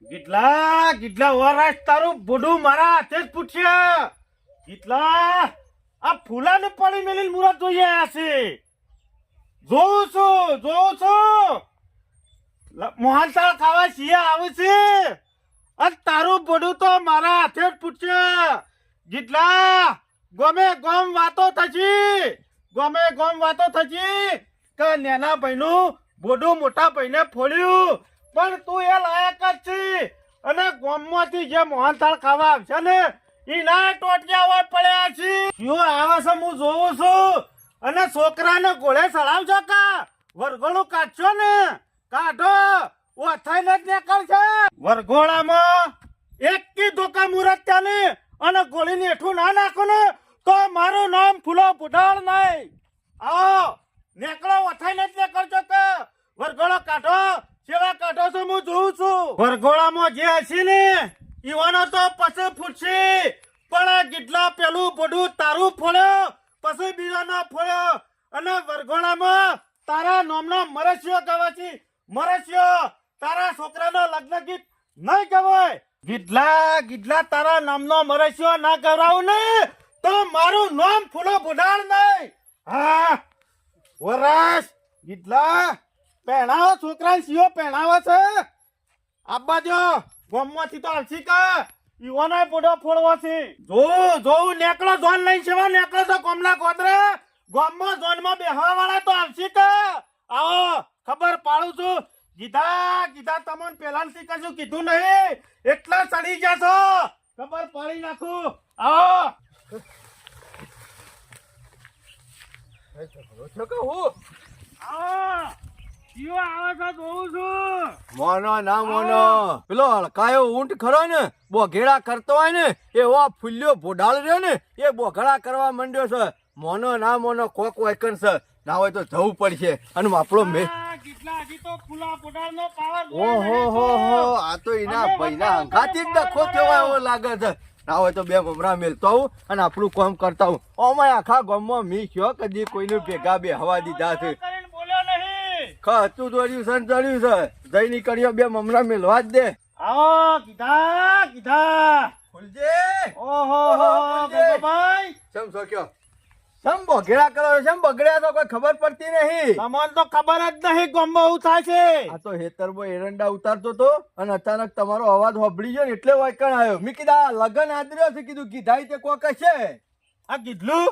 કેટલા વરાશ તારું બોડું મારા હાથે જ પૂછ્યા. કેટલા આ ફૂલાને પડી મેલી મુરત જોઈએ હશે. જોઉં છું મોહનથાળ ખાવા શિયા આવે છે અને તારું બોડું તો મારા હાથે જ પૂછ્યા. કેટલા ગમે ગમ વાતો થશી કે નાના ભાઈનું બોડું મોટા ભાઈને ફોડ્યું, પણ તું એ લાયક જ છે. અને ગામમાંથી જે મોહનથાળ ખાવા આવશે ને એના ટોટિયા હોય પડ્યા છે. શું આવે છે હું જોઉં છું. અને છોકરાને ગોળે સળાવજો કા વરઘોડું કાઢશો ને કાઢો ઓથાઈને જ નીકળશે. વરઘોડામાં એક કી ધોકા મુરત ત્યાંની અને ગોળીને હેઠું ના નાખો ને તો મારું નામ ફૂલો બુઢાળ નહીં. આવો નીકળો ઓથાઈને જ નીકળજો કે વરઘોડો કાઢો. સેવા કાઢો છો હું જોઉં છું. વરઘોડામાં જે હશે ને ઈવાનો તો પછી ફૂટશે, પણ કેટલા પેલું બધું તારું ફોડ્યો પછી બીજાનો ફોડ્યો. અને વરઘોડામાં તારા નામનો મરસ્યો ગવાથી મરસ્યો તારા છોકરાનો લગ્ન ગીત નહીં ગવાય. ગીટલા તારા નામનો મરસ્યો ના ગવરાવું ને તો મારું નામ ફૂલો બુઢાળ નહીં. હા વરાશ ગીટલા પહેણાવો છોકરા સિયો પહેણાવો છે. આબા જો ગામમાંથી તો આવશી કા ઈવાનો પોડો ફોડવો છે. જોઉં નેકળો જોન લઈને સેવા નેકળો તો કોમલા કોદરે ગામમાં જોનમાં બેહવા વાળા તો આવશી કા. આવો ખબર પાડું છું. કીધા તમને પેલાથી કશું કીધું નહીં એટલા ચડી જશો. ખબર પાડી નાખું. આવો મોનો ના મોનો પેલો હળકાયો ઊંટ ખરો ને બોઘેડા કરતો હોય ને એવો ફૂલ્યો ભોડાળ રહ્યો ને એ બોઘડા કરવા માંડ્યો છે. મોનો ના મોનો કોક વાયકન છે ના હોય તો જવું પડશે. અને આપણો ઓહો આ તો એના ભાઈના અંગાથી જ ડખો થયો એવો લાગે છે. ના હોય તો બે મમરા મેલતો આવું અને આપણું કામ કરતા આવું. ઓમાં આખા ગામમાં મી કયો કદી કોઈને ભેગા બે હવા દીધા છે. ખાતું દોડ્યું સંચડ્યું છે. જઈ નીકળ્યો બે મમરા મેલવા જ દે. આવો કીધા ફૂલજે ઓહો ભાઈ સમ સોક્યો સમ બોઘેડા કરો સમ બગડ્યા તો કોઈ ખબર પડતી નહીં. તમને તો ખબર જ નહીં ગામમાં એવું થાય છે. આ તો હેતરમાં એરંડા ઉતારતો તો અને અચાનક તમારો અવાજ હોભળી ગયો ને એટલે વાયકણ આવ્યો. મેં કીધા લગન આદર્યો છે કીધું કીધા તે કોક હશે. આ કીધલું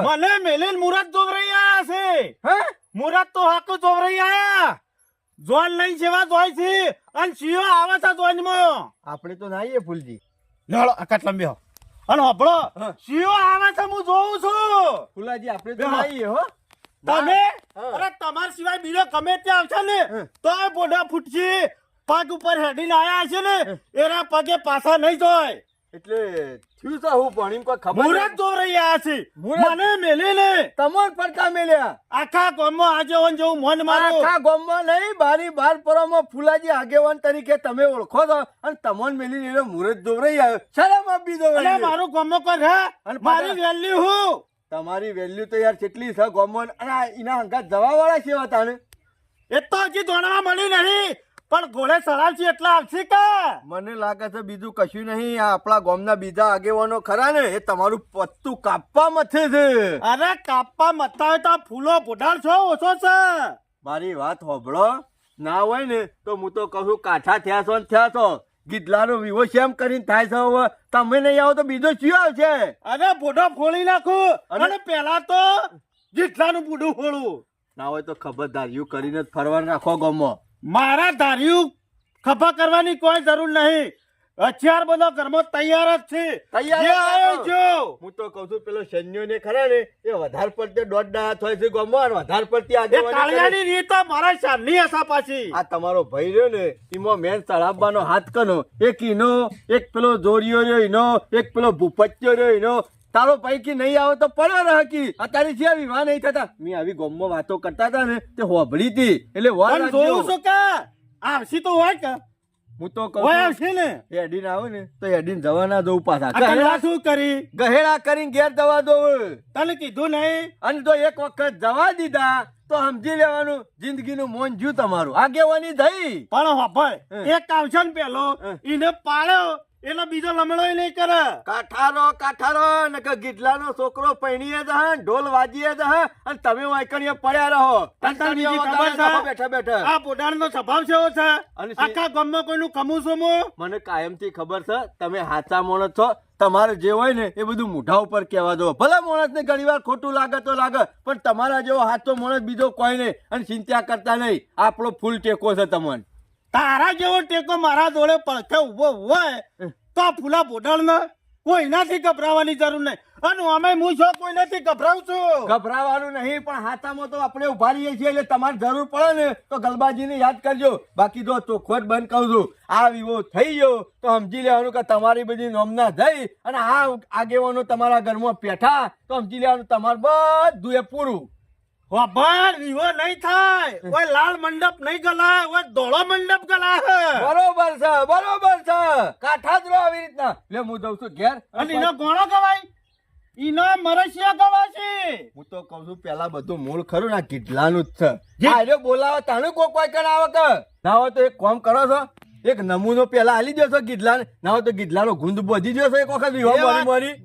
મને મેલેલ મુરત જોવરાઈ આયા છે. હે મુરત તો હાકુ જોવરાઈ આયા. જોન લઈને સેવા જોઈ છે અને સિયો આવે છે જોનમાં. આપણે તો નાઈએ ફૂલજી. લડો આકાટ લંબી હો અને હોબળો સિયો આવે છે હું જોઉં છું. ફૂલાજી આપણે તો નાઈએ હો. તમે અરે તમાર સિવાય બીજો ગમે ત્યાં આવશે ને તો બોડા ફૂટશે. પગ ઉપર હેડીને આયા છે ને એના પગે પાછા નહીં જોય. એટલે થયું છે હું પણ એમ કોઈ ખબર મુરત જોવરાઈ આયા છે. મને મેલીને તમોન પડતા મેલ્યા આખા ગામમાં આગેવાન જેવું મન મારો. આખા ગામમાં નહીં બારી બાર પરોમાં ફૂલાજી આગેવાન તરીકે તમે ઓળખો છો અને તમોન મેલીને એનો મુરત જોવરાઈ આવ્યો. શરમ આપી દો. અને મારું ગામમાં કોઈ હે મારી વેલ્યુ હું. તમારી વેલ્યુ તો યાર કેટલી છે ગામમાં અને એના હંગાત જવા વાળા છે તાને. એ તો હજી ધોણવા મળી નહીં પણ ઘોડે સડાવશે એટલા આવશે કે. મને લાગે છે બીજું કશું નહીં. આ આપણા ગામના બીજા આગેવાનો ખરા ને એ તમારું પત્તું કાપવા મથે છે. અરે કાપવા મથતા હોય તો ફૂલો બુઢાળ છો ઓછો છે. મારી વાત હોભળો ના હોય ને તો હું તો કહું કાઠા થયા છો ને થયા છો. ગીધલાનો વિવો શેમ કરીને થાય છે. હવે તમે નહીં આવો તો બીજો ચિયો આવશે. અરે બુઢો ફોડી નાખું અને પેલા તો ગીધલાનું બુઢું ફોડું. ના હોય તો ખબરદારીઓ કરીને જ ફરવાનું રાખો ગામમાં. મારા ધાર્યું ખભા કરવાની કોઈ જરૂર નહીં. હથિયાર બધો ઘરમાં તૈયાર જ છે. હું તો કઉ છું પેલો સૈન્યો ને ખરા ને એ વધારે પડતી દોઢ હાથ હોય છે ગામમાં વધારે પડતી કાળિયાની રીત મારા શાનની હસા પાછી. આ તમારો ભાઈ રહ્યો ને એમાં મેન ચડાવવાનો હાથ કનો એક ઈનો એક પેલો જોરિયો રહ્યો ઈનો એક પેલો ભૂપચ્યો રહ્યો ઈનો. તારો પૈકી નહીં આવે તો પડ્યો રહી. અત્યારે જે વિવાહ નહીં થતા મેં આવી ગામમાં વાતો કરતા હતા ને તે હોભળી હતી એટલે જોયું છું કે આવશી તો હોય કે હું તો કહું ઓય છું, આવશે ને હેડીને આવે ને તો હેડીને જવા ના દઉં પાછા આ કલાક શું કરી ગહેડા કરીને ઘેર જવા દઉં. તને કીધું નહીં અને જો એક વખત જવા દીધા તો સમજી લેવાનું જિંદગીનું મોન જ્યું તમારું આગેવાની થઈ. પણ હોભળ હમ. એક આવશે ને પેલો એને પાડ્યો એટલે બીજો લમડો નહીં કરે. કાઠારો નકર ગીડલાનો છોકરો પૈણીએ જહે, ઢોલ વાજીએ જહે અને તમે વાંકણીએ પડ્યા રહો. તને બીજી ખબર છે? બેઠા બેઠા આ પોતાનો સ્વભાવ કેવો છે? અને આખા ગામમાં કોઈનું કમું છું હું? મને કાયમથી ખબર છે તમે હાચા માણસ છો. તમારે જે હોય ને એ બધું મોઢા ઉપર કહેવા દો. ભલે માણસને ઘણી વાર ખોટું લાગે તો લાગે, પણ તમારા જેવો હાચો માણસ બીજો કોઈ નહીં. અને ચિંતા કરતા નહીં, આપણો ફૂલ ટેકો છે તમને. તારા જેવો ટેકો મારા જોડે પડખે ઉભો હોય તો આ ફૂલા બોડાળને કોઈનાથી ગભરાવાની જરૂર નહીં. અને અમે હું છો કોઈનાથી ગભરાવું છું. ગભરાવાનું નહીં, પણ હાથામાં તો આપણે ઉભા રહીએ છીએ એટલે તમારે જરૂર પડે ને તો ગલબાજીને યાદ કરજો. બાકી જો ચોખ્ખોટ બંધ કહું છું, આ વિવો થઈ ગયો તો સમજી લેવાનું કે તમારી બધી નોમના જઈ અને આ આગેવાનો તમારા ઘરમાં પેઠા તો સમજી લેવાનું તમારે બધું એ પૂરું. વાભાર વિવો નહીં થાય. ઓય લાલ મંડપ નહીં ગલાય, ઓય ધોળો મંડપ ગલાય. બરોબર છે, બરોબર છે. કાઠા જ રહો આવી રીતના. લે હું જઉં છું ઘેર. અને એનો ગોળો ગવાય, એનો મરસિયા ગવાશે. હું તો કઉ છું પેલા બધું મૂળ ખરું ને આ ગીડલાનું જ છે. જી. આર્યો બોલાવો તાનું કોઈ કણ આવે કે ના હોય તો એક કામ કરો છો, એક નમૂનો પેલા આલી દો છો ગીડલાને. ના હોય તો ગીડલાનો ગુંદ બોધી દો છો એક વખત વિહો મારી.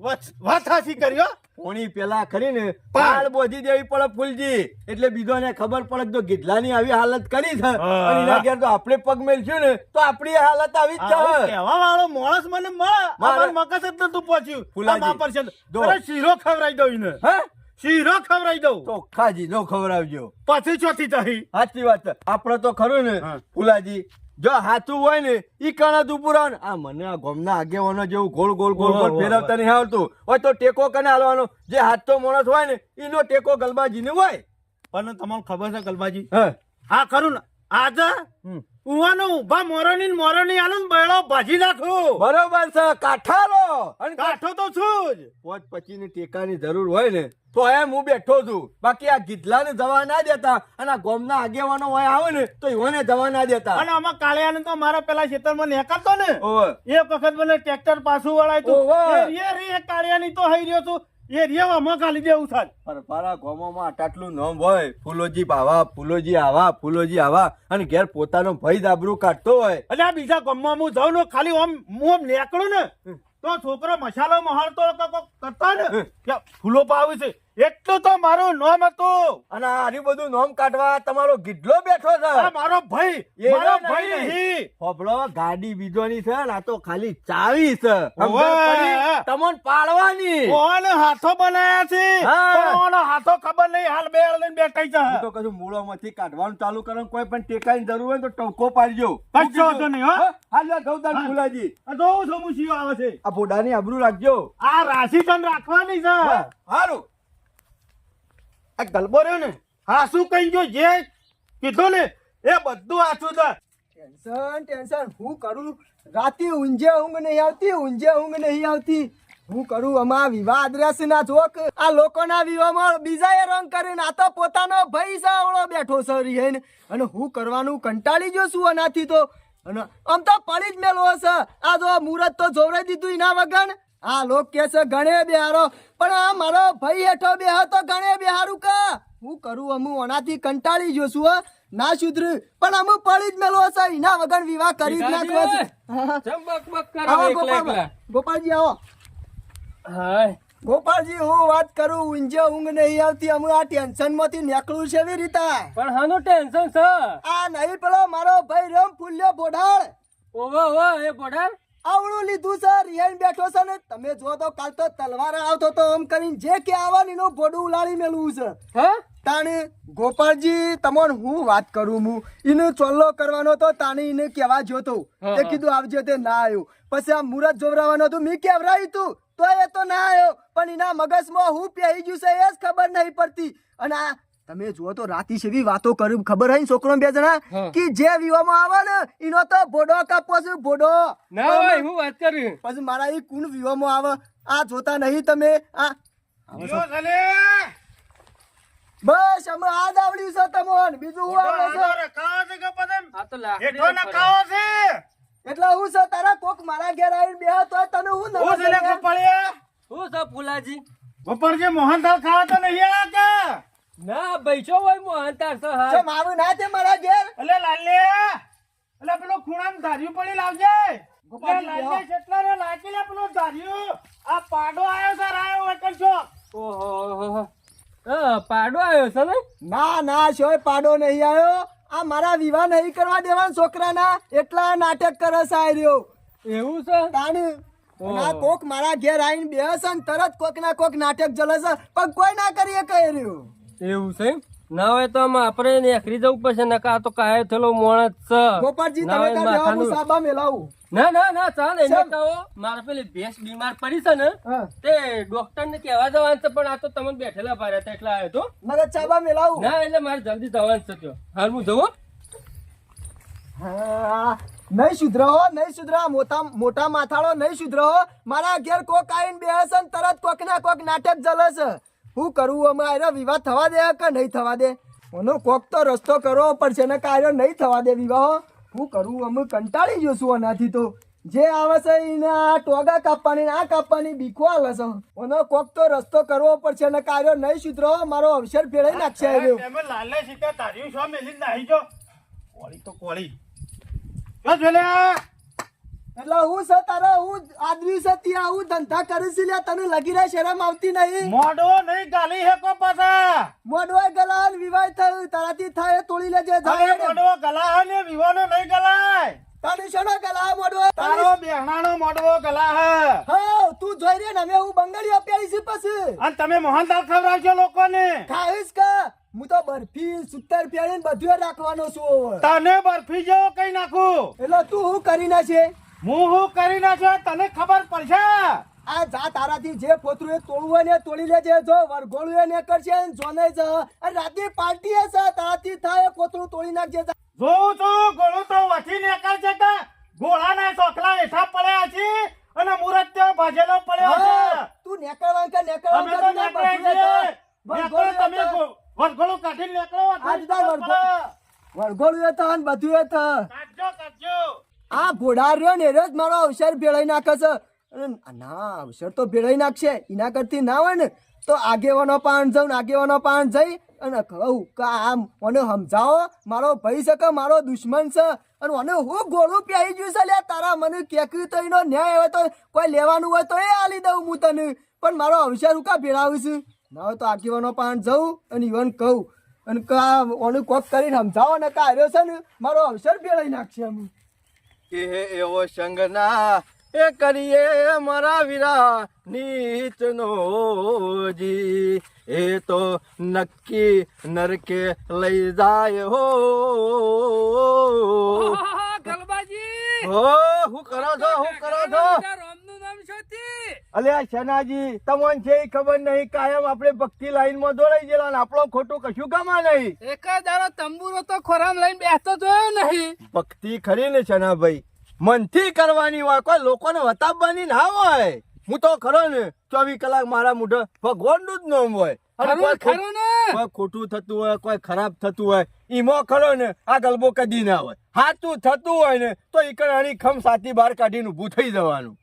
વાત હાસી કર્યો. પોણી પેલા કરીને પાળ બોધી દેવી પડે ફૂલજી, એટલે બીજોને ખબર પડે કે જો ગીડલાની આવી હાલત કરી છે અને એના ઘેર તો આપણે પગ મેલશું ને તો આપણી હાલત આવી જ છે. કહેવા વાળો માણસ મને મળે. મારે- મકસ જ નતું પહોંચ્યું. ફુલાજી, આ માપર છે. જો. અરે શીરો ખવડાવી દઉં એને. હે શીરો ખવડાવી દઉં. ચોખ્ખાજી નો ખવડાવજો. પછી ચોથી થઈ. સાચી વાત છે. આપણે તો ખરું ને હા. ફુલાજી, જો હાથું હોય ને ઈ કણા જ ઉભું રહો ને. આ મને આ ગોમના આગેવાનો જેવું ગોળ ગોળ ગોળ ગોળ ફેરવતા નહીં આવડતું હોય તો ટેકો કને હાલવાનો. જે હાથતો માણસ હોય ને એનો ટેકો ગલબાજીને હોય. પણ તમને ખબર છે ગલબાજી, હા હા ખરું ને આજે હમ. ઉવાનું ઉભા મોરોની આલુ બેળો ભાજી નાખું. બરોબર છે. કાઠારો અને કાઠો તો છું જ. પોચ પચીની ટેકાની જરૂર હોય ને તો એમ હું બેઠો છું. બાકી આ ગીધલાને જવા ના દેતા અને આ ગોમના આગેવાનો હોય આવે ને તો એઓને જવા ના દેતા. અને આમાં કાળિયાને તો મારા પેલા ખેતરમાં નેકાતો ને ઓવે. એક વખત મને ટ્રેક્ટર પાછું વળાયું ઓવે. તું. એ રી કાળિયાની તો હઈ રહ્યો છું. એ રેવામાં ખાલી દેવું થાય. પરપારા ગામોમાં આટલું નામ હોય, ફૂલોજી આવા ફૂલોજી આવા ફૂલોજી આવા અને ઘેર પોતાનો ભય દાબરું કાઢતો હોય. એટલે આ બીજા ગામમાં હું જાઉં ને ખાલી આમ હું આમ નીકળું ને તો છોકરો મસાલો મહાળતો કરતા ને કે ફૂલો પાવે છે એટલું તો મારું નામ હતું. અને આરી બધું નામ કાઢવા તમારો ગીડલો બેઠો છે. આ મારો ભાઈ, એ મારો નહીં. ભાઈ નહીં. હોભળો, ગાડી બીજોની છે ને આ તો ખાલી ચાવી છે. ઓવે. સમજણ પડી? તમને પાડવાની. ઓને હાથો બનાયા છે. હા. પણ ઓનો હાથો ખબર નહીં હાલ બે લઈને બેઠી છે. હું તો કશું મૂળોમાંથી કાઢવાનું ચાલુ કરો. કોઈ પણ ટેકાની જરૂર હોય તો ટવકો પાડજો. કશો વાંધો નહીં, હો. હા? હાલ્યો ગૌદાન ફૂલાજી. આ જોઉં છું હું શિવ આવે છે. આ બોડાની આબરૂ રાખજો. આ રાશિ તન રાખવાની છે. હારું. આ ગલબો રહ્યો ને હા શું કહી ગયો જે કીધું ને એ બધું આછું છે. ટેન્શન હું કરું? રાતે ઊંઝે ઊંઘ નહીં આવતી, ઊંઝે ઊંઘ નહીં આવતી. હું કરું? અમારા વિવાહ અદ્રશ્ય ના જોક આ લોકોના વિવાહમાં બીજાએ રંગ કરીને આ તો પોતાનો ભાઈ સાવળો બેઠો છે રીહેન. અને હું કરવાનું કંટાળી ગયો છું આનાથી તો. અને આમ તો પડી જ મેલો છે. આ જો મુહૂર્ત તો જોવડાઈ દીધું એના વગર. આ લોક કે છે ગણે બેહારો, પણ આ મારો ભાઈ હેઠો બેહો તો ગણે બેહારું કા? હું કરું? અમુ આનાથી કંટાળી ગયો છું. હો ના સુધર, પણ અમુ પડી જ મેલો છે એના વગર વિવાહ કરી જ નાખવો છે. આવો ગોપાલ, ગોપાલજી આવો. ગોપાલજી હું વાત કરું, ઊંઝે ઊંઘ નહીં આવતી. અમે આ ટેન્શન માંથી નીકળવું છે એવી રીતે. પણ હાનું ટેન્શન છે? આ નહીં પેલો મારો ભાઈ રમ ફૂલ્યો બોઢાળ ઓવે ઓવે એ બોડા આવડું લીધું છે, રિહાઈ બેઠો છે ને. તમે જો તો કાલ તો તલવાર આવતો તો આમ કરીને જે કે આવવાનું એનું બોડું ઉલાળી મેલવું છે. હે તાણે ગોપાલજી તમને હું વાત કરું, હું એને ચોલ્લો કરવાનો તો તાણે એને કહેવા જોતો. તે કીધું આવજે, તે ના આવ્યો. પછી આ મુહૂર્ત જોવરાવાનો હતું, મેં કેવરાયું તું તો એ તો ના આવ્યો. પણ એના મગજમાં હું પહેરી ગયું છે એ જ ખબર નહીં પડતી. અને આ તમે જુઓ તો રાતી સેવી વાતો કરી ખબર હોય ને છોકરો બે જણા કે જે વિવામાં આવે ને એનો તો ભોડો કાપવો છે, ભોડો. ના હોય હું વાત કરી. પછી મારા એ કોણ વિવામાં આવે આ જોતા નહીં તમે? આ જો ભલે. બસ અમે આ જ આવડ્યું છે તમને, બીજું હું આવે છે? રખાવો છે કે પદમ? આ તો લાખ હેઠો નખાવો છે. એટલે હું છે તારા કોક મારા ઘેર આવીને બેહો તો તને હું ઓ છે લે ગોપાળિયા હું છે ફુલાજી? ગોપાળજી મોહનથાળ ખાવા તો નહીં આવ્યા કે ના પૈસો હોય મોહનતાર તો જો હા. મારું ના તે મારા ઘેર અલે લાલ્યા અલે પેલો ખૂણામાં ધાર્યું પડી લાવજે ગોપાળજી, લાલ્યા કેટલા રે લાગી લે પેલો ધાર્યું આ પાડો આયો સર આયો વટલ છો ઓહો હા પાડો આવ્યો છે ને? ના ના શોય પાડો નહીં આવ્યો આ મારા વિવાહ નહીં કરવા દેવાના છોકરાના એટલા નાટક કરે છે આ રહ્યો એવું છે? તાણ ના કોક મારા ઘેર આવીને બેસે ને તરત કોક ના કોક નાટક ચલે છે પણ કોઈ ના કરીએ કહી રહ્યું એવું છે એમ? ના હોય તો આમાં આપણે નેખરી જવું પડશે નકા આ તો કાયો થયેલો મોણસ છે. ગોપાળજી ના તમે હોય કાં જાઓ, હું માથાનું- સાબા મેલાવું ના ના ના ચાલ એને શેમ? કહો મારે પેલી ભેંસ બીમાર પડી છે ને હા તે ડોક્ટર ને કહેવા જવાનું છે પણ આ તો તમે બેઠેલા ભારે હતા એટલે આવ્યો તો. મગર ચાબા મેલાવું ના એટલે મારે જલ્દી જવાનું છે ત્યો. હાલ હું જવું. હા નહીં સુધરો હો નહીં સુધરો મોટા મોટા માથાળો નહીં સુધરો હો મારા ઘેર કોક આવીને બેસે ને તરત કોક ના કોક નાટક ચલે છે હું કરું અમારે વિવાહ થવા દે કે નહીં થવા દે એનો કોક તો રસ્તો કરવો પડશે ને કાર્ય નહીં થવા દે વિવાહ હું કરું અમે કંટાળી જશું આનાથી તો જે આવે છે એને આ ટોગા કાપવાની ને આ કાપવાની બીકો આવે છે એનો કોક તો રસ્તો કરવો પડશે ને કાર્ય નહીં સુધરો મારો અવસર ફેરવી નાખશે એ રહ્યો. એમે લાલે સીધા ધાર્યું છો મેલી નાહી જો કોળી તો કોળી જો જોલ્યા એટલે હું છે તારા હું આદરી છે ત્યાં હું ધંધા કરું છું લ્યા તને લગી રહ્યા શરમ આવતી નહીં મોઢો નહીં ગાલી હેકો પાછા મોડવાય ગલાન વિવાહ થયું તારાથી થાય એ તોડી લેજે અરે જાય મોઢો ગલા ને વિવાનો નહીં ગલાય તને શેનો ગલા મોડવા તારો બેહણાનો મોઢો ગલા હે હા તું જોઈ રે ને અમે હું બંગડીઓ પહેરી છે પછી અને તમે મોહનથાળ ખવડાવજો લોકોને ખાઈશ કે હું તો બરફી સુતર પહેરીને બધું રાખવાનો છું હવે. તને બરફી જેવો કઈ નાખું એટલે તું હું કરી નાખે હું કરી નાખ્યો તને ખબર પડશે આ જા તારાથી જે પોતરું એ તોડવું હોય ને તોડી લેજે જો વરઘોડું એ ને કરશે ને જોને છે અને રાતે પાર્ટી હશે તારાથી થાય એ પોતરું તોડી નાખજે જોઉં છું ગોળું તો વથી નીકળ છે કે ગોળાના ચોકલા હેઠા પડ્યા છે અને મુરત ત્યાં ભાજેલો પડ્યો છે હા, તું નેકળવાન કે અમે તો નેકળવાન નીકળ્યા છીએ. નીકળો તમે વરઘોડું કાઢીને નીકળો આજ તાર વરઘોડું એ થા ને બધું એ થા કાઢજો કાઢજો આ ઘોડા રહ્યો ને એ જ મારો અવસર ભેળાઈ નાખે છે અને ના અવસર તો ભેળાઈ નાખશે એના કરતી ના હોય ને તો આગેવાનો પાન જાઉં આગેવાનો પાન જઈ અને કહું કે આમ મને સમજાવો મારો ભાઈ છે કે મારો દુશ્મન છે અને મને હું ગોળું પ્યાઈ ગયું છે લ્યા તારા મને કેકવી તો એનો ન્યાય હોય તો કોઈ લેવાનું હોય તો એ આલી દઉં હું તને પણ મારો અવસર હું કા ભેળાવું છું ના હોય તો આગેવાનો પાન જઉં અને ઈવન કહું અને કા ઓનું કોક કરીને સમજાવો ને કા હાર્યો છે ને મારો અવસર ભેળાઈ નાખશે એમ કે એવો સંગના એ કરીએ મારા વીરા નીચનો જી એ તો નક્કી નરકે લઈ જાય હો ગલબાજી હો હું કરો છો રામનું નામ શોધી. અલ્યા શનાજી તમને છે ઈ ખબર નહીં કાયમ આપણે ભક્તિ લાઈન માં દોડાઈ ગયેલા ને આપણો ખોટું કશું કામા નહીં એક જ દાડો તંબુરો તો ખોરામ લઈને બેસતો જોયો નહીં. ભક્તિ ખરી ને શનાભાઈ મનથી કરવાની હોય કોઈ લોકોને વતાવવાની ના હોય હું તો ખરો ને 24 કલાક મારા મોઢે ભગવાનનું જ નામ હોય અને કોઈ ખરું ને કોઈ ખોટું થતું હોય કોઈ ખરાબ થતું હોય ઈમાં ખરો ને આ ગલબો કદી ના હોય સાચું થતું હોય ને તો ઈ કણાની ખમ સાથી બહાર કાઢીને ઊભું થઈ જવાનું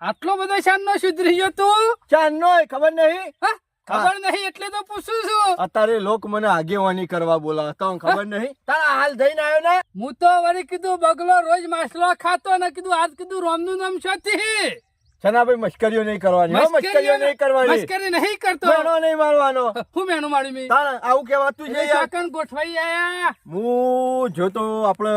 આટલો બધો શાનનો સુધરી ગયો તું? ચાંદનો ખબર નહીં હા? ખબર નહીં એટલે તો પૂછું છું. અત્યારે લોક મને આગેવાની કરવા બોલાવે તમને ખબર નહીં તારા હાલ જઈને આવ્યો ને હું તો વળી કીધું બગલો રોજ માછલો ખાતો ને કીધું આજ કીધું રામનું નામ શોધી. છનાભાઈ મશ્કરીઓ નહીં કરવાની હો, મશ્કરીઓ નહીં કરવાની મસ્કરી નહીં કરતો. મેણો નહીં મારવાનો હું મેણું મારી મી તારા આવું કહેવાતું છે યાર કાકણ ગોઠવાઈ આયા હું જોતો આપડે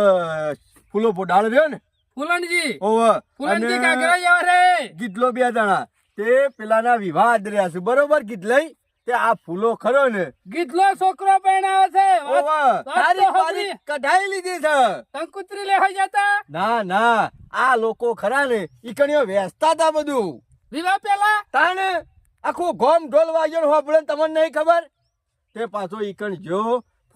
ફૂલો પોડાળ રહ્યો ને ફુલણજી ઓવે ફુલણજી કાકરા જેવા રે. ગીધલો 2 જણા તે પેલાના વિવાહ આદર્યા છે બરોબર ગીધલાઈ તે આ ફૂલો ખરો ને ગીધલો છોકરો પરણાવે છે. ઓવે વાત તો તારીખ હોભળી. કઢાઈ લીધી છે કંકુતરી લેવા જતા ના ના આ લોકો ખરા ને ઈ કણીઓ વેચતા હતા બધું વિવાહ પેલા તાણે આખું ગોમ ઢોલ વાગ્યો હોબળે તમને નહીં ખબર તે પાછો ઈ કણ જો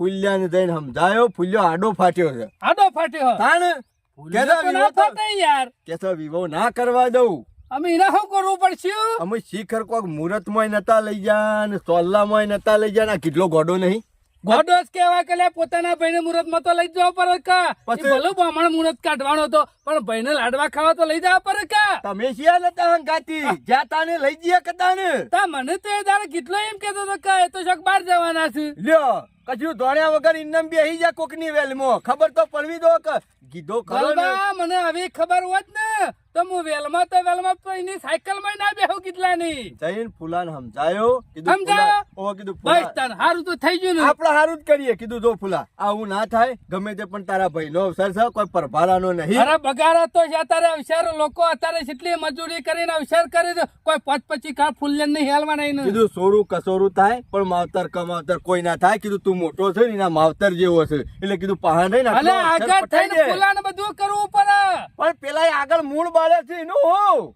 ફૂલ્યાને જઈને સમજાયો ફૂલ્યો આડો ફાટ્યો છે આડો ફાટ્યો. તાણે ફૂલ્યો તો ના ફાટે યાર. કેસો વિવો ના કરવા દઉં અમે એના શું કરવું પડશે? અમે શિખર કોક મુહૂર્ત માં નતા લઈ જા ને સોલ્લા માં નતા લઈ જા ને આ કેટલો ગોડો નહીં ગોડો જ કહેવાય કે લે પોતાના ભાઈને મુહૂર્તમાં તો લઈ જવા પડે કા પછી- ભલે બ્રાહ્મણ મુહૂર્ત કાઢવાનો હતો પણ ભાઈને લાડવા ખાવા તો લઈ જવા પડે કા તમે શિયા નતા હંગાતી જ્યાં તાને લઈ જઈએ કતાને તા મને તો એ દાડે કેટલો એમ કેતો હતો કે એ તો શોક બહાર જવાના છે લ્યો કશું દોડ્યા વગર ઇન્નમ બેહી જા કોકની વેલમાં ખબર તો પડવી દો કે કીધો ખરો ને ગલબા, મને આવી ખબર હોત ને તો હું વેલમાં તો એની સાયકલમાં ના બેહું કેટલાની જઈને ફૂલાને સમજાયો કીધું સમજાયો? ફૂલા- ઓ કીધું બસ ફૂલા તાન હારું તો થઈ ગયું ને આપણે હારું જ કરીએ કીધું જો ફૂલા આવું ના થાય ગમે તે પણ તારા ભાઈનો અવસર છે કોઈ પરભારાનો નહીં અરે બગાડો તો છે અત્યારે અવસર લોકો અત્યારે કેટલી મજૂરી કરીને અવસર કરે છે કોઈ 25 કાળ ફૂલ્યન નહીં હેલવા નહીં કીધું સોરું કસોરું થાય પણ માવતર કમાવતર કોઈ ના થાય કીધું તું મોટો છે ને એના માવતર જેવો છે એટલે કીધું પહાણ રહીને અલે આટલો અવસર આગળ પતાઈ થઈને દે. ફૂલાને બધું કરવું પડે પણ પેલા આગળ મૂળ બાળે છે એનું હો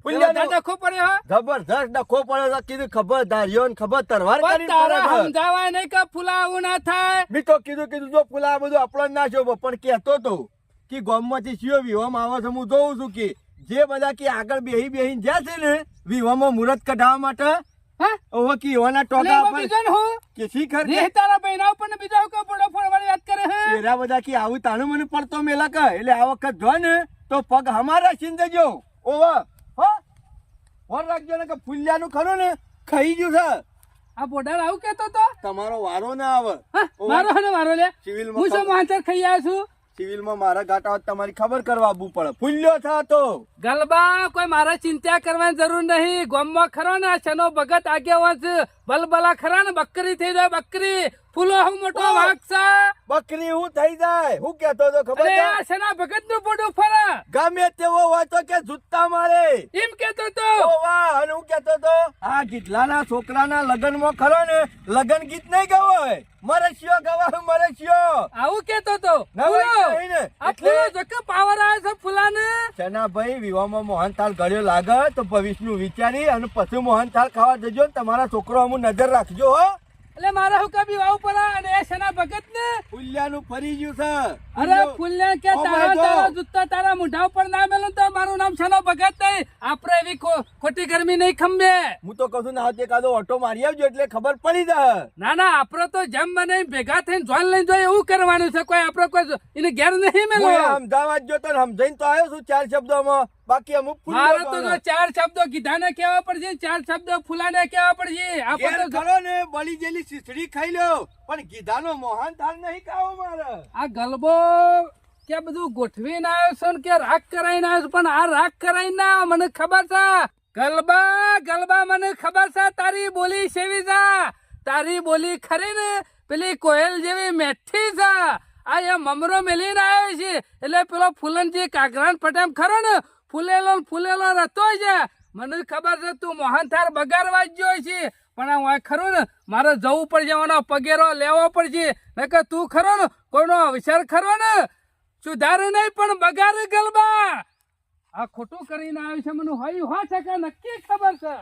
ફૂલ્યાનું ડખો પડ્યો હો. જબરજસ્ત ડખો પડે છે કીધું ખબર ધાર્યો ને ખબર તરવાર પણ કરીને તારે પડે છે. સમજાવાય નહીં કે ફૂલા આવું ના થાય મેં તો કીધું જો ફૂલા આ બધું આપણો ના જોવો પણ કહેતો તો કે ગામમાંથી શિયો વિવામાં આવે છે હું જોઉં છું કે જે બધા કે આગળ બેહી જ્યાં છે ને વિવામાં મુહૂર્ત કઢાવવા માટે હા? ઓહો કે એવાના એટલે ટોકા એમાં પર બીજો ને હું કે શીખર રેહ તારા બહેના ઉપર ને બીજા ઉપર પડો ફોડવાની વાત કરે હે એરા બધા કે આવું તાનું મને પડતો મેલા કે એટલે આ વખત જો ને તો પગ હમારા છીન દેજો ઓવા હો ઓર રાખજો ને કે ફૂલ્યાનું ખરું ને ખાઈ ગયું છે આ બોડાર આવું કેતો તો તમારો વારો ના આવે હા? ઓવા. મારો ને મારો લે સિવિલમાં હું શું માથે ખાઈ આવ્યો છું સિવિલમાં મારા ગાટા તમારી ખબર કરવા આવવું પડે ફૂલ્યો થા તો ગલબા કોઈ મારે ચિંતા કરવાની જરૂર નહીં ગામમાં ખરો ને શનો ભગત આગેવાન છે બલબલા ખરા ને બકરી થઈ જાય બકરી ફૂલો હું મોટો વાઘ છે બકરી હું થઈ જાય હું કેતો તો ખબર અરે છે આ શના ભગત નું પોડું ફરા ગમે તેવો હોય તો કે જૂતા મારે એમ કેતો તો ઓ વાહ અને હું કેતો તો આ ગીતલાના છોકરાના લગનમાં ખરો ને લગન ગીત નહીં ગવાય મરસ્યો ગવાય મરસ્યો આવું કેતો તો નવાઈ ફૂલો નહીં ને. આ એટલે- ફૂલો જોકે પાવર આવે છે ફૂલાને ચનાભાઈ વિવામાં મોહનથાળ ઘડ્યો લાગે તો ભવિષ્યનું વિચારી અને પછી મોહનથાળ ખાવા જજો ને તમારા છોકરો અમુ નજર રાખજો હો એટલે મારા હું કભી વાવ પરા અને એ શના ભગત ને ફૂલ્યાનું ફરી ગયું છે અરે ફૂલને કે ઓ તારા my God. તારા જૂતા તારા મોઢા ઉપર ના મેલું તો મારું નામ શનો ભગત નહીં આપણે એવી ખોટી ગરમી નહીં ખંભે હું તો કહું છું ને આવતે કાદો ઓટો મારી આવજો એટલે ખબર પડી જાય ના ના આપડે તો જેમ બને એમ ભેગા થઈને જોન લઈને જોઈએ એવું કરવાનું છે કોઈ આપડે કોઈ એને ઘેર નહીં હું મેલો અમદાવાદ જો તો સમજાઈને તો આવ્યો છું 4 શબ્દોમાં બાકી અમુક મારે તો ફૂલ્યો જો 4 શબ્દો કીધાને કેવા પડશે 4 શબ્દો ફૂલાને કેવા પડશે ઘેર આપણે તો ખરો ને બળી જેલી શીસડી ખાઈ લ્યો પણ ગીધાનો મોહનથાળ નહીં ખાવો મારે આ ગલબો કે બધું ગોઠવીને આવ્યો છો ને કે રાગ કરાઈને આવ્યો છું પણ આ રાગ કરાઈને ના આવે, મને ખબર છે ગલબા મને ખબર છે તારી બોલી સેવી છે તારી બોલી ખરી ને પેલી કોયલ જેવી મેઠી છે આ એ મમરો મેલીને આવ્યો છે એટલે પેલો ફૂલનજી કાગરાન પટેમ ખરો ને ફૂલેલો રતો છે મને ખબર છે તું મોહનથાળ બગાડવા જ ગયો છે પણ આ ખરું ને મારે જવું પડશે એનો પગેરો લેવો પડશે નકર તું ખરો ને કોઈનો અવસર ખરો ને સુધારે નહીં પણ બગાડે ગલબા આ ખોટું કરીને આવ્યું છે મને હોય 100% નક્કી ખબર છે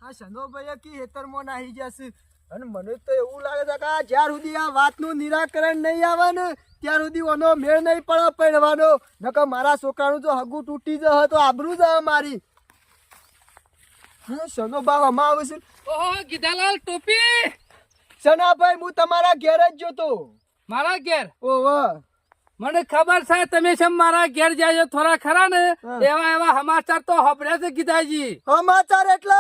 આ શનોભાઈ કે હેતરમાં નાહી જશે અને મને તો એવું લાગે છે કે આ જ્યાર સુધી આ વાતનું નિરાકરણ નહીં આવે ને ત્યાર સુધી ઓનો મેળ નહીં પડે પડવાનો નકર મારા છોકરાનું જો હગું તૂટી જશે તો આબરૂ જ મારી હા શનોબા હમા આવે છે ઓહો ગીધાલાલ ટોપી શનાભાઈ હું તમારા ઘેર જ જોતો મારા ઘેર ઓહો મને ખબર છે તમે છે મારા ઘેર જાય થોડા ખરા ને એવા સમાચાર તો હબળ્યા છે ગીધાજી સમાચાર એટલે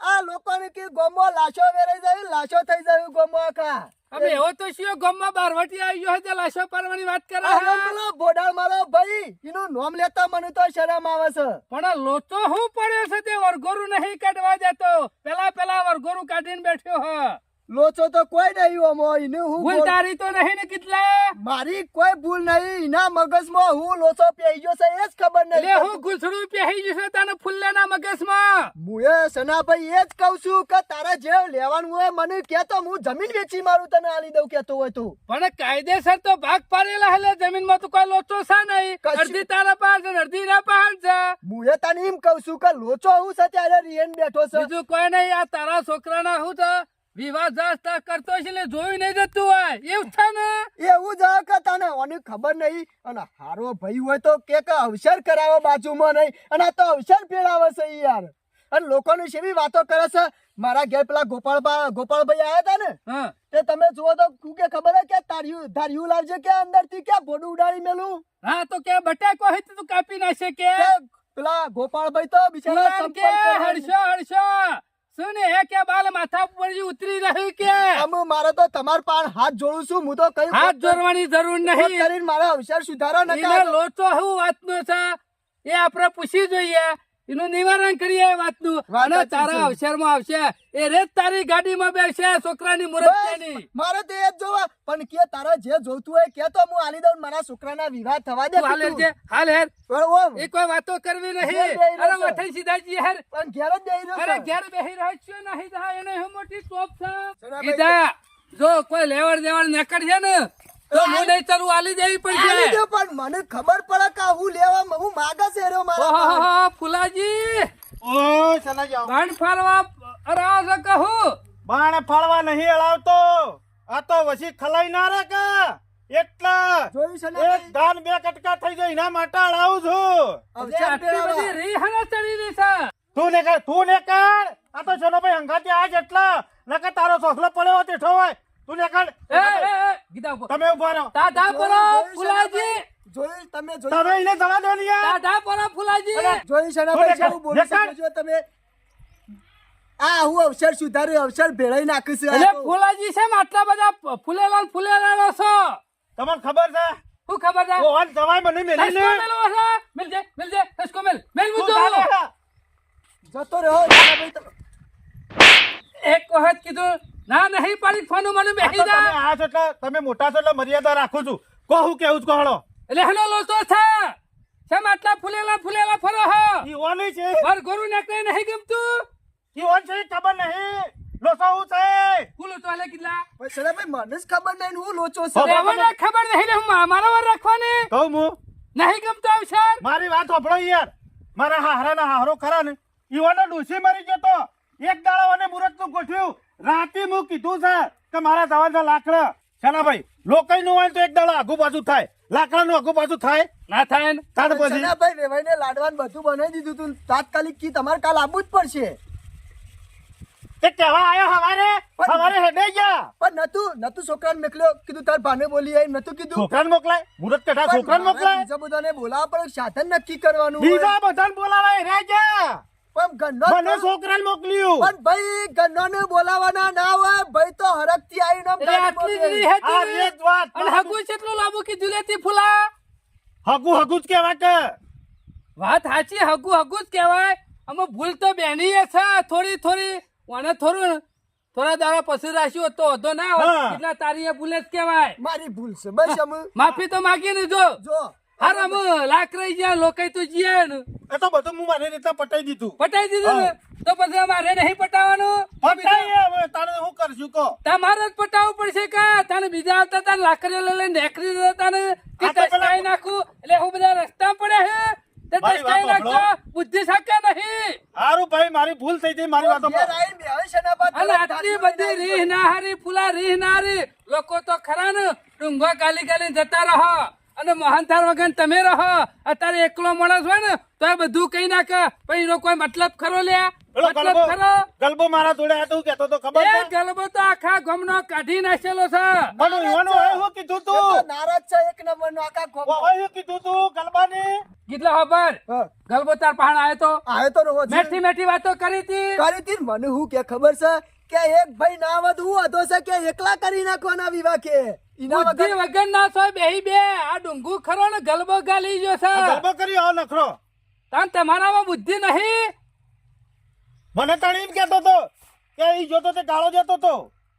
આ લોકોને કે ગોમો લાશો વેરાઈ જાય લાશો થઈ જાય ગોમો આખા હવે એવો તો શિયો ગામમાં બારવટી આવ્યો છે લાશો પારવાની વાત કરે આ છે. પેલો બોડા મારો ભાઈ એનું નામ લેતા મને તો શરમ આવે છે પણ લોચો હું પડ્યો છે તે વરઘોરું નહીં કાઢવા દેતો પેલા વરઘોરું કાઢીને બેઠ્યો હ લોચો તો કોઈ નહીં ઓમો એને હું ભૂલ બોલ- તારી તો નહીં ને કેટલા મારી કોઈ ભૂલ નહીં એના મગજમાં હું લોચો પેઈ ગયો છે એ જ ખબર એટલે નહીં હું ગુસડું પહેરી જશે તને ફુલ્લાના મગજમાં મુએ સનાભાઈ એ જ કહું છું કે તારા જે લેવાનું હોય મને કહેતો હું જમીન વેચી મારું તને આલી દઉં કેતો હોય તું પણ કાયદેસર તો ભાગ પાડેલા હલે જમીનમાં તો કોઈ લોચો છે નહીં કશું- અડધી તારા પાસે ને અડધી ના પાસે છે મુએ તને એમ કહું છું કે લોચો હું છે ત્યારે રિયન બેઠો છે બીજું કોઈ નહીં આ તારા છોકરાના શું છે વિવાહ જાસ્તા કરતો છે એટલે જોયું નહીં જતું હોય એવું છે ને એવું જ કે તને ઓની ખબર નહીં અને હારો ભાઈ હોય તો કે અવસર કરાવો બાજુમાં નહીં અને આ તો અવસર ફેરાવે છે યાર અને લોકોની સેવી વાતો કરે છે. મારા ઘેર પેલા ગોપાળભાઈ આયા હતા ને હા તે તમે જુઓ તો કે ખબર હે કે ધાર્યું લાવજે કે અંદરથી કે ભોડું ઉડાડી મેલું હા તો કે બટાકો હોય તો તું કાપી નાખશે કે કે પેલા ગોપાળભાઈ તો બિચારા ફુલાન કે સંપર્ક કરે. હર્ષો સુન હે કે બાલ માથા ઉપર જે ઉતરી રહ્યું કે આમ મારે તો તમાર પાન હાથ જોડું છું. હું તો કઈ હાથ જોડવાની જરૂર નહીં કરીને મારા અવસર સુધારો એને નકા લોચો હું વાતનો છે એ આપણે પૂછી જોઈએ એનું નિવારણ કરીએ એ વાતનું વાત અને સાચી તારા છે. અવસરમાં આવશે એ રેત તારી ગાડીમાં બેસે છોકરાની મુરત બસ, મારે તો એ જ જોવા પણ કે તારા જે જોતું હોય કે તો હું આલી દઉં મારા છોકરાના વિવાહ થવા દે હાલ તું. હેર હાલ હેર પણ ઓમ, એ કોઈ વાતો કરવી ઘેર નહીં બેહી અરે રહેશે. વઠઈ સીધાજી હેર પણ ઘેર જ બેહી રહ્યો અરે છે. ઘેર બેહી રહ્યો છે નહીં થા એને હું મોટી ટોપ છે સનાભાઈ, કીધા જો કોઈ લેવડ દેવડ નીકળશે ને તો હું નહીં ચાલું આલી દેવી આલી પડશે દો, પણ મને ખબર પડે કે હું લેવા હું માગા છે રહ્યો મારા પાન. ઓહો ફુલાજી ઓ ચલા જાઓ બાણ ફારવા અરાવ છે કહું બાણે ફાળવા નહીં હલાવતો આ તો વસી ખલાઈ ના રે કે એટલા જોયું છે ને એક ધાન બે કટકા થઈ જાય એના માટે હલાવું છું અવસર આટલી પહેરાવા. બધી રીહ ના ચડી રહી છે તું ને કાઢ આ તો સોનો ભાઈ હંગાતી આજ એટલા નકર તારો સોસલો પડ્યો તે ઠોવાય તું ને કાઢ એ ગીતા ઉપર તમે ઉભા રહો દાદા પરો જોયું છે ને ફુલાજી ભાઈ? જોયું તમે જોયું તમે એને જવા દો ને યાર દાદા પરો ફુલાજી જોયું છે ને જોયું ભાઈ છે. કેવું બોલી દેખાડ. શકો છો તમે આ હું અવસર સુધાર્યું અવસર ભેળાઈ નાખું છું આ એટલે તો. ફુલાજી છે ને આટલા બધા ફૂલેલા છો તમને ખબર છે શું ખબર છે ઓ હન જવાય મને મેલી સસકો ને મેલવો છે મિલ જે સસકો મેલ તું મુજો ચાલે. જતો રહ્યો ભાઈ તો. એક વખત કીધું ના નહીં પાડી ફોન મને આ બેસી તો તમે જા આ છો એટલે તમે મોટા છો એટલે મર્યાદા રાખું છું કહું કેવું જ કહો એટલે હેલો લોચો છે શેમ આટલા ફૂલેલા ફરો હો ઈ ઓની છે માર ગોરું નાખને નહીં ગમતું ઈ ઓન છે ઈ ખબર નહીં લોસા હું છે ફૂલો તો આલે કેટલા પણ સડાભાઈ મને જ ખબર નહીં ને હું લોચો છું. દેવાને ખબર નહીં ને હું મારા વાર રાખવાની કહું હું નહીં ગમતો અવસર મારી વાત સાંભળો યાર મારા હાહરાના હાહરો ખરા ને ઈવાનો ડોસી મરી ગયો તો એક દાડો અને મુરત નું ગોઠવ્યું રાતે હું કીધું છે કે મારા જવાના લાકડા શેના ભાઈ લોકઈ નું હોય તો એક દાડો આગુ બાજુ થાય લાકડા નું આગુ બાજુ થાય ના થાય ને તાર પછી સડાભાઈ વેવાઈને લાડવાન બધું બનાવી દીધું તું તાત્કાલિક કી તમારે કાલ આવવું જ પડશે. તે કેવા આયો હવારે હેડે ગયા પણ નતું છોકરાને મોકલ્યો કીધું તાર ભાને બોલી આવી નતું કીધું છોકરાને મોકલાય મુરત કઢા પણ છોકરાને મારે મોકલાય બીજા બધાને બોલાવવા પડે સાધન નક્કી કરવાનું હોય. બીજા બધાને બોલાવાય રે ગયા પણ ગન્નો મને છોકરાને મોકલ્યું પણ ભાઈ ગન્નોને બોલાવાના ના હોય ભાઈ તો હરખથી આવીને આમ એટલે આટલી જ રીહ આ હતી એક વાત અને હગુ કેટલું લાંબુ કીધું લેતી ફૂલા હગુ હગુ જ કહેવાય કે વાત સાચી હગુ જ કહેવાય અમે ભૂલ તો બેની છે થોડી વાને થોડા દાડા પછી રાખ્યું હોત તો વધો ના હોય હા. એટલા તારી એ ભૂલે જ કહેવાય મારી ભૂલ છે બસ અમે માફી તો માગી ને જો જો હાર અમે લાખ રહી ગયા લોકો તું જીએ ને એ તો બધું હું મારી રીતે પટાઈ દીધું પટાઈ દીધું ને તો પછી અમારે નહીં પટાવાનું પટાઈ હવે તારે હું કરશું કહો તમારે જ પટાવવું પડશે કા તને બીજા આવતા તા લાકડીઓ લઈને નેકરી જતા ને કે આ તો પેલા- ટચકાઈ નાખું એટલે હું બધા રસ્તા પડે હે તે મારી ટચકાઈ વાત નાખજો બુદ્ધિ શકે નહીં હારું ભાઈ મારી ભૂલ થઈ ગઈ મારી વાતો ઘેર આવીને બેહે છે ને બાદ અને તરત આટલી ધારી બધી લઈને રીહ ના હારી ફૂલા રીહ ના હારી લોકો તો ખરા ને ડુંગો ગાલી જતા રહો અને મોહનથાળ વગર તમે રહો અત્યારે એકલો માણસ હોય ને તો એ બધું કઈ નાખે પછી એનો કોઈ મતલબ ખરો લે પેલો મતલબ ખરો ગલબો મારા જોડે હતો કેતો તો ખબર એ છે ગલબો તો આખા ગામનો કાઢી નાખેલો છે પણ ઈવાનો હોય શું કીધું એ તો તું નારાજ છે એક નંબરનો આખા ખોખો. હોય શું કીધું તું ગલબાની કેટલા ખબર હા, ગલબો તાર પહાણ આવ્યો તો આયો તો રહો છે. મેઠી વાતો કરી હતી કરી હતી ને મને હું કે ખબર છે કે એક ભાઈ ના આવત હું હતો છે કે એકલા કરી નાખવાના વિવાહ કે ઈના બુદ્ધિ વગર વગર ના સોય બેહી બે આ ડુંગુ ખરો ને ગલબો ગાલી ગયો છે ગલબો કરી આવો નખરો તાન તમારામાં બુદ્ધિ નહીં મને તણી એમ કેતો તો કે ઈ જોતો તે ગાળો જતો તો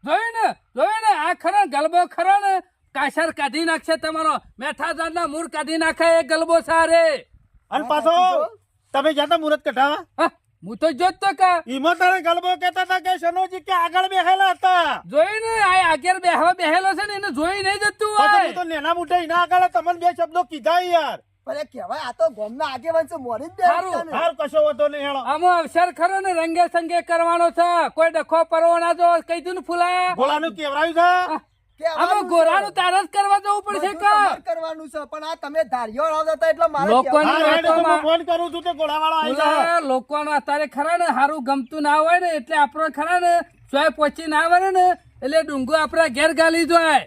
જોયું ને આ ખરો ને ગલબો ખરો ને કાસર કાઢી નાખશે તમારો મેઠા ઝાડના મૂળ કાઢી નાખે એ ગલબો સારે અને પાછો તમે જતા મુરત કઢાવા હા, હું તો જોતો કા ઈમાં તારે ગલબો કહેતા હતા કે સનોજી કે આગળ બેઠેલા હતા જોયું ને આ આગળ બેહેલો છે ને એને જોઈ નહીં જતું પાછો હોય હું તો નેના મુઠે ઈના આગળ તમને બે શબ્દો કીધા યાર પણ એ કહેવાય આ તો ગામના આગેવાન છે મોરી જ સારું. બેહતા ને. હાર કશો વધો નહીં હેળો આમો અવસર ખરો ને રંગે સંગે કરવાનો છે કોઈ ડખો પરવો ના જો કહી દઉં ને ફૂલા ગોળાનું કેવરાયું છે આમાં ગોરાનું તારે જ કરવા જવું પડશે બધું કા તમારે કરવાનું છે પણ આ તમે ધારીઓ લાવતા હતા એટલે મારે લોકોને હા, રેડી, તો હું વાતોમાં- ફોન કરું છું તે ઘોડાવાળો આવી જાય. બોલે, લોકોનો અત્યારે ખરા ને સારું ગમતું ના હોય ને એટલે આપણો ખરા ને ચોય પહોંચી ના આવે ને એટલે ડુંગો આપણા ઘેર ગાલી જાય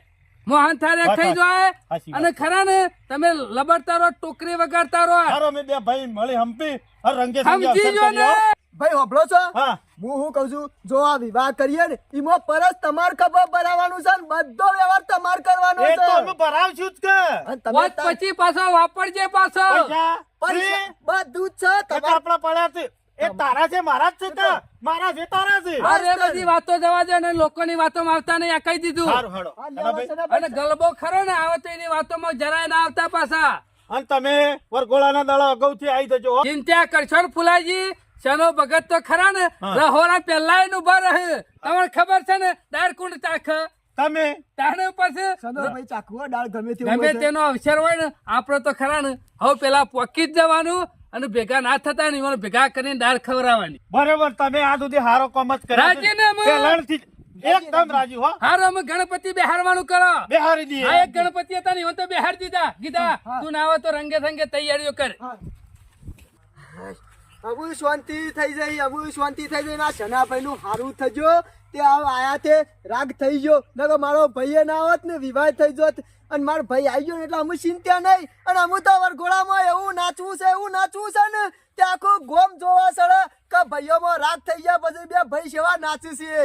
મોહન થારે વાત ખાઈ જાય સાચી વાત. અને ખરા ને તમે લબડતા રહો ટોકરી વગાડતા રહો સારો અમે બે ભાઈ મળી હંપી હર રંગે સંગે સમજી અવસર જો ને કર્યો. ભાઈ હોભળો છો હા હું શું કહું છું જો આ વિવાહ કરીએ ને એમાં પરસ તમાર ખબર ભરાવાનું છે ને બધો વ્યવહાર તમાર કરવાનો એ છે તો અમે ભરાવશું જ કે અને તમે વાત પછી પાછો વાપરજે પાછો પૈસા પૈસા ફ્રી? બધું જ છે કે તમાર આપણા પડ્યા છે એ તારા છે મારા જ છે કે મારા છે તારા છે અરે બધી વાતો જવા દે અને લોકોની વાતોમાં આવતા નહીં આ કહી દીધું સારું હાડો આ ચલો લેવા છે ભાઈ. ને અને ગલબો ખરો ને આવે તો એની વાતોમાં જરાય ના આવતા પાછા અને તમે વરઘોડાના દાડા અગાઉથી આવી જજો હો. ચિંતા કરશો ને ફુલાજી શનો ભગત તો ખરા ને હા. રહોરા પેલા એનું ઉભા રહે તમને ખબર છે ને દાળ કુંડ ચાખ તમે તાણે પછી સનોભાઈ ચાખવો દાળ ગમે તે ગમે તેનો અવસર હોય ને આપડે તો ખરા ને હવે પેલા પોકી જ જવાનું અને ભેગા ના થતા ને એમને ભેગા કરીને દાળ ખવડાવવાની બરોબર તમે આ સુધી હારો કોમ જ કર્યો રાજી ને અમે. પહેલાંથી જ એકદમ રાજી હો હારો અમે ગણપતિ બેહારવાનું કરો બેહારી દઈએ આ એક ગણપતિ હતા ને એવો તો બેહાર દીધા કીધા તું ના આવે તો રંગે સંગે તૈયારીઓ કર અબુ શાંતિ થઈ જાય અબુ શાંતિ થઈ જાય ના શનાભાઈ નું હારું થજો તે આયા તે રાગ થઈ ગયો નકર મારો ભાઈએ ના આવત ને વિવાહ થઈ જોત અને મારો ભાઈ આવી ગયો ને એટલે અમે ચિંતા નહીં અને અમે તો વરઘોડામાં એવું નાચવું છે ને તે આખું ગોમ જોવા સડે કે ભાઈઓમાં રાગ થઈ ગયા પછી બે ભાઈ સેવા નાચે છે